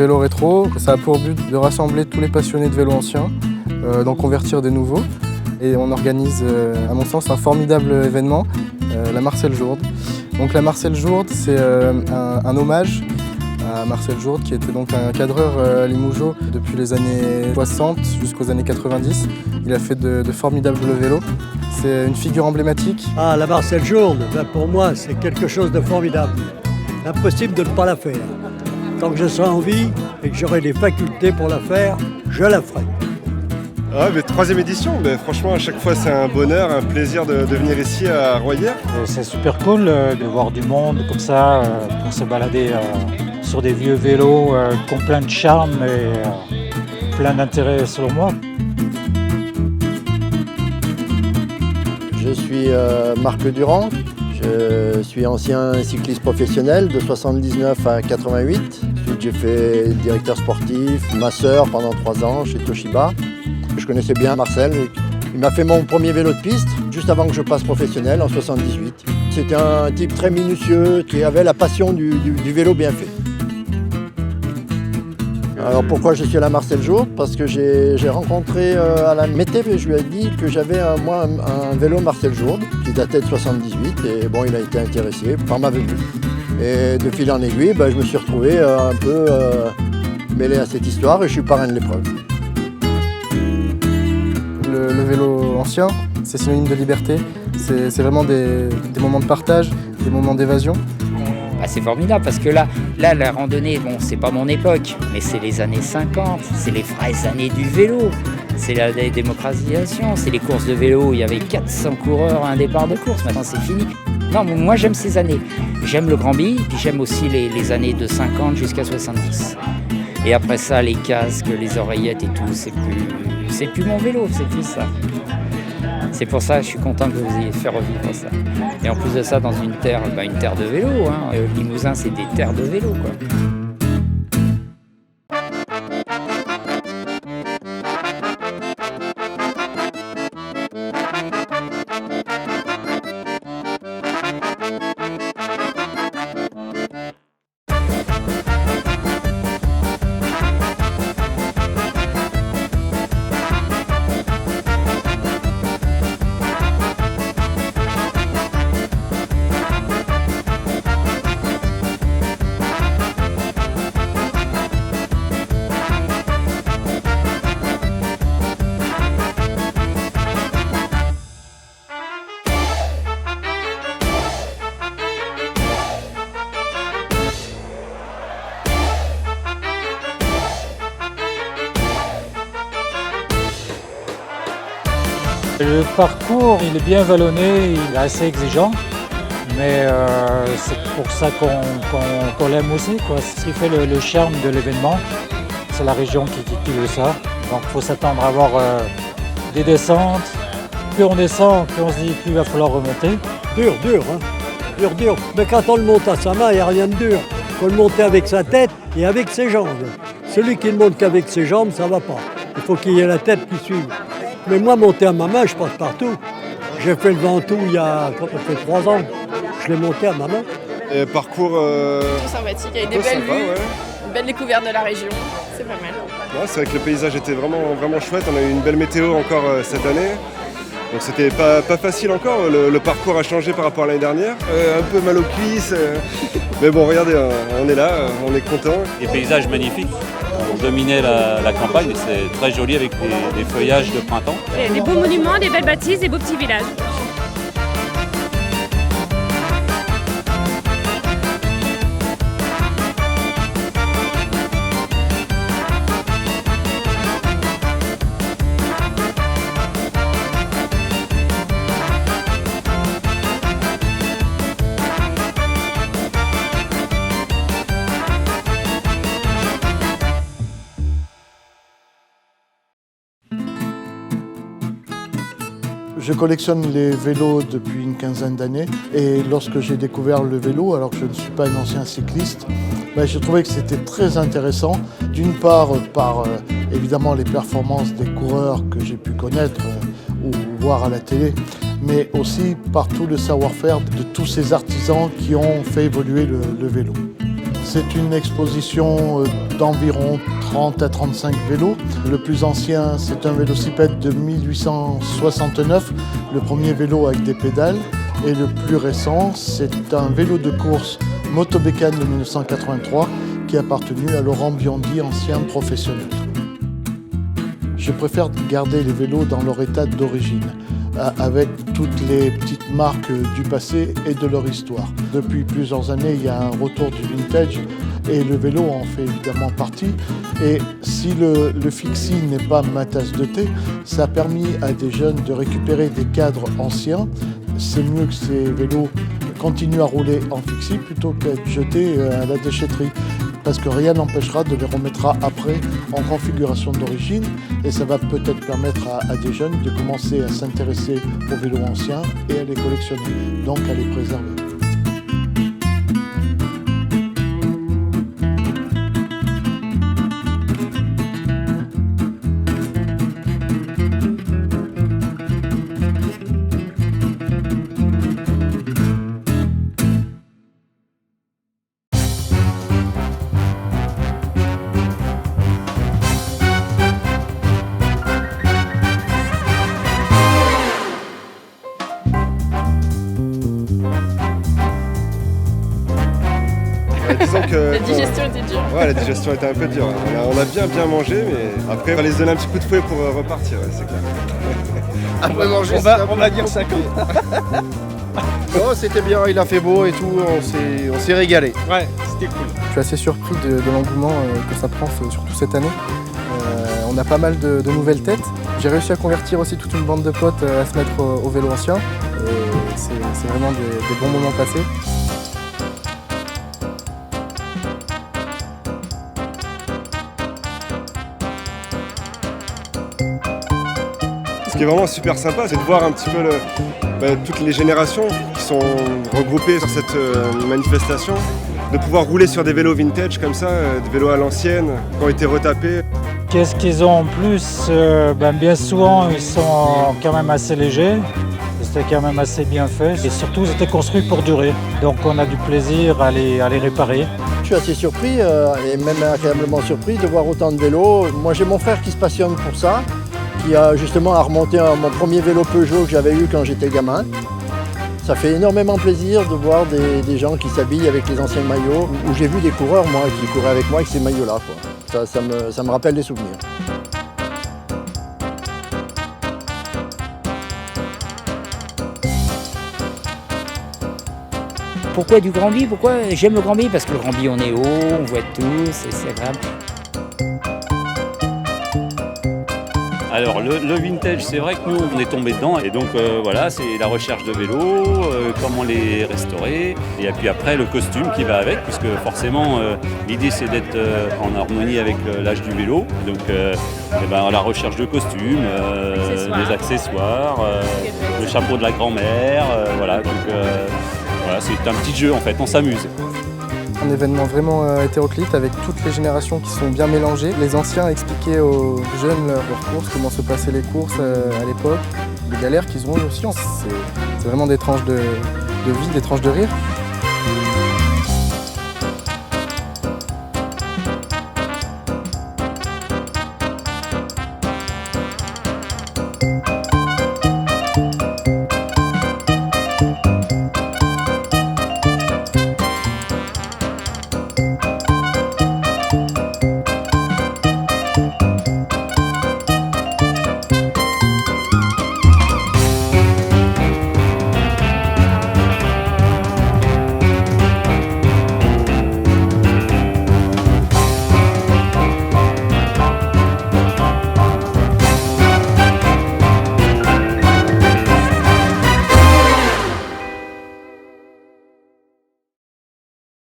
vélo rétro. Ça a pour but de rassembler tous les passionnés de vélo anciens, d'en convertir des nouveaux. Et on organise, à mon sens, un formidable événement, la Marcel Jourde. Donc la Marcel Jourde, c'est un hommage à Marcel Jourde, qui était donc un cadreur à Limougeot depuis les années 60 jusqu'aux années 90. Il a fait de formidables vélos. C'est une figure emblématique. Ah, la Marcel Jourde, pour moi, c'est quelque chose de formidable. Impossible de ne pas la faire. Tant que je serai en vie et que j'aurai les facultés pour la faire, je la ferai. Ah, mais 3e édition, mais franchement à chaque fois c'est un bonheur, un plaisir de venir ici à Royères. C'est super cool de voir du monde comme ça pour se balader sur des vieux vélos qui ont plein de charme et plein d'intérêt selon moi. Je suis Marc Durand, je suis ancien cycliste professionnel de 79 à 88. Ensuite j'ai fait directeur sportif, masseur pendant 3 ans chez Toshiba. Je connaissais bien Marcel, il m'a fait mon premier vélo de piste juste avant que je passe professionnel en 78. C'était un type très minutieux qui avait la passion du vélo bien fait. Alors pourquoi je suis à la Marcel Jourde? Parce que j'ai rencontré Alain Mété et je lui ai dit que j'avais un vélo Marcel Jourde qui datait de 78 et bon, il a été intéressé par ma venue. Et de fil en aiguille, je me suis retrouvé un peu mêlé à cette histoire et je suis parrain de l'épreuve. Le vélo ancien, c'est synonyme de liberté. C'est vraiment des moments de partage, des moments d'évasion. C'est formidable parce que là, la randonnée, bon, c'est pas mon époque, mais c'est les années 50, c'est les vraies années du vélo, c'est la démocratisation, c'est les courses de vélo, il y avait 400 coureurs à un départ de course, maintenant c'est fini. Non, moi j'aime ces années, j'aime le Grand Bi, puis j'aime aussi les années de 50 jusqu'à 70. Et après ça, les casques, les oreillettes et tout, c'est plus mon vélo, c'est plus ça. C'est pour ça que je suis content que vous ayez fait revivre ça. Et en plus de ça, dans une terre de vélo. Limousin, c'est des terres de vélo, quoi. Le parcours, il est bien vallonné, il est assez exigeant, mais c'est pour ça qu'on l'aime aussi, quoi. Ce qui fait le charme de l'événement, c'est la région qui veut ça. Donc il faut s'attendre à avoir des descentes. Plus on descend, plus on se dit plus il va falloir remonter. Dur, hein. Dur. Mais quand on le monte à sa main, il n'y a rien de dur. Il faut le monter avec sa tête et avec ses jambes. Celui qui ne monte qu'avec ses jambes, ça ne va pas. Il faut qu'il y ait la tête qui suive. Mais moi, monter à ma main, je passe partout. J'ai fait le Ventoux il y a 3 ans. Je l'ai monté à ma main. Et parcours sympathique, avec des belles vues, une belle découverte de la région. C'est pas mal. Ouais, c'est vrai que le paysage était vraiment chouette. On a eu une belle météo encore cette année. Donc c'était pas facile encore. Le parcours a changé par rapport à l'année dernière. Un peu mal aux cuisses. Mais bon, regardez, on est là, on est content. Des paysages magnifiques. On dominait la campagne, c'est très joli avec des feuillages de printemps. Des beaux monuments, des belles bâtisses, des beaux petits villages. Je collectionne les vélos depuis une quinzaine d'années et lorsque j'ai découvert le vélo, alors que je ne suis pas un ancien cycliste, j'ai trouvé que c'était très intéressant. D'une part, par évidemment les performances des coureurs que j'ai pu connaître ou voir à la télé, mais aussi par tout le savoir-faire de tous ces artisans qui ont fait évoluer le vélo. C'est une exposition d'environ 30 à 35 vélos. Le plus ancien, c'est un vélocipède de 1869, le premier vélo avec des pédales. Et le plus récent, c'est un vélo de course Motobécane de 1983 qui a appartenu à Laurent Biondi, ancien professionnel. Je préfère garder les vélos dans leur état d'origine, avec toutes les petites marques du passé et de leur histoire. Depuis plusieurs années, il y a un retour du vintage et le vélo en fait évidemment partie. Et si le fixie n'est pas ma tasse de thé, ça a permis à des jeunes de récupérer des cadres anciens. C'est mieux que ces vélos continuent à rouler en fixie plutôt qu'être jetés à la déchetterie. Parce que rien n'empêchera de les remettre après en configuration d'origine et ça va peut-être permettre à des jeunes de commencer à s'intéresser aux vélos anciens et à les collectionner, donc à les préserver. Disons que, La digestion était dure. Ouais, la digestion était un peu dure. On a bien mangé, mais après on va les donner un petit coup de fouet pour repartir, ouais, c'est clair. Après manger, on va dire 5 ans. Non, c'était bien, il a fait beau et tout, on s'est régalé. Ouais, c'était cool. Je suis assez surpris de l'engouement que ça prend, surtout cette année. On a pas mal de nouvelles têtes. J'ai réussi à convertir aussi toute une bande de potes à se mettre au vélo ancien. Et c'est vraiment des bons moments passés. Ce qui est vraiment super sympa, c'est de voir un petit peu toutes les générations qui sont regroupées sur cette manifestation, de pouvoir rouler sur des vélos vintage comme ça, des vélos à l'ancienne, qui ont été retapés. Qu'est-ce qu'ils ont en plus? Bien souvent, ils sont quand même assez légers. C'était quand même assez bien fait. Et surtout, ils étaient construits pour durer. Donc, on a du plaisir à les réparer. Je suis assez surpris et même agréablement surpris de voir autant de vélos. Moi, j'ai mon frère qui se passionne pour ça, qui a justement remonté mon premier vélo Peugeot que j'avais eu quand j'étais gamin. Ça fait énormément plaisir de voir des gens qui s'habillent avec les anciens maillots, où j'ai vu des coureurs, moi, qui couraient avec moi avec ces maillots-là. Ça me rappelle des souvenirs. Pourquoi du Grand-Bi? Pourquoi j'aime le Grand-Bi? Parce que le Grand-Bi, on est haut, on voit tout, c'est agréable. Alors le vintage, c'est vrai que nous on est tombé dedans et donc voilà, c'est la recherche de vélos, comment les restaurer et puis après le costume qui va avec puisque forcément l'idée c'est d'être en harmonie avec l'âge du vélo, donc la recherche de costumes, les accessoires, le chapeau de la grand-mère, voilà, donc voilà, c'est un petit jeu en fait, on s'amuse. Un événement vraiment hétéroclite avec toutes les générations qui sont bien mélangées. Les anciens expliquaient aux jeunes leurs courses, comment se passaient les courses à l'époque, les galères qu'ils ont eues aussi. C'est vraiment des tranches de vie, des tranches de rire.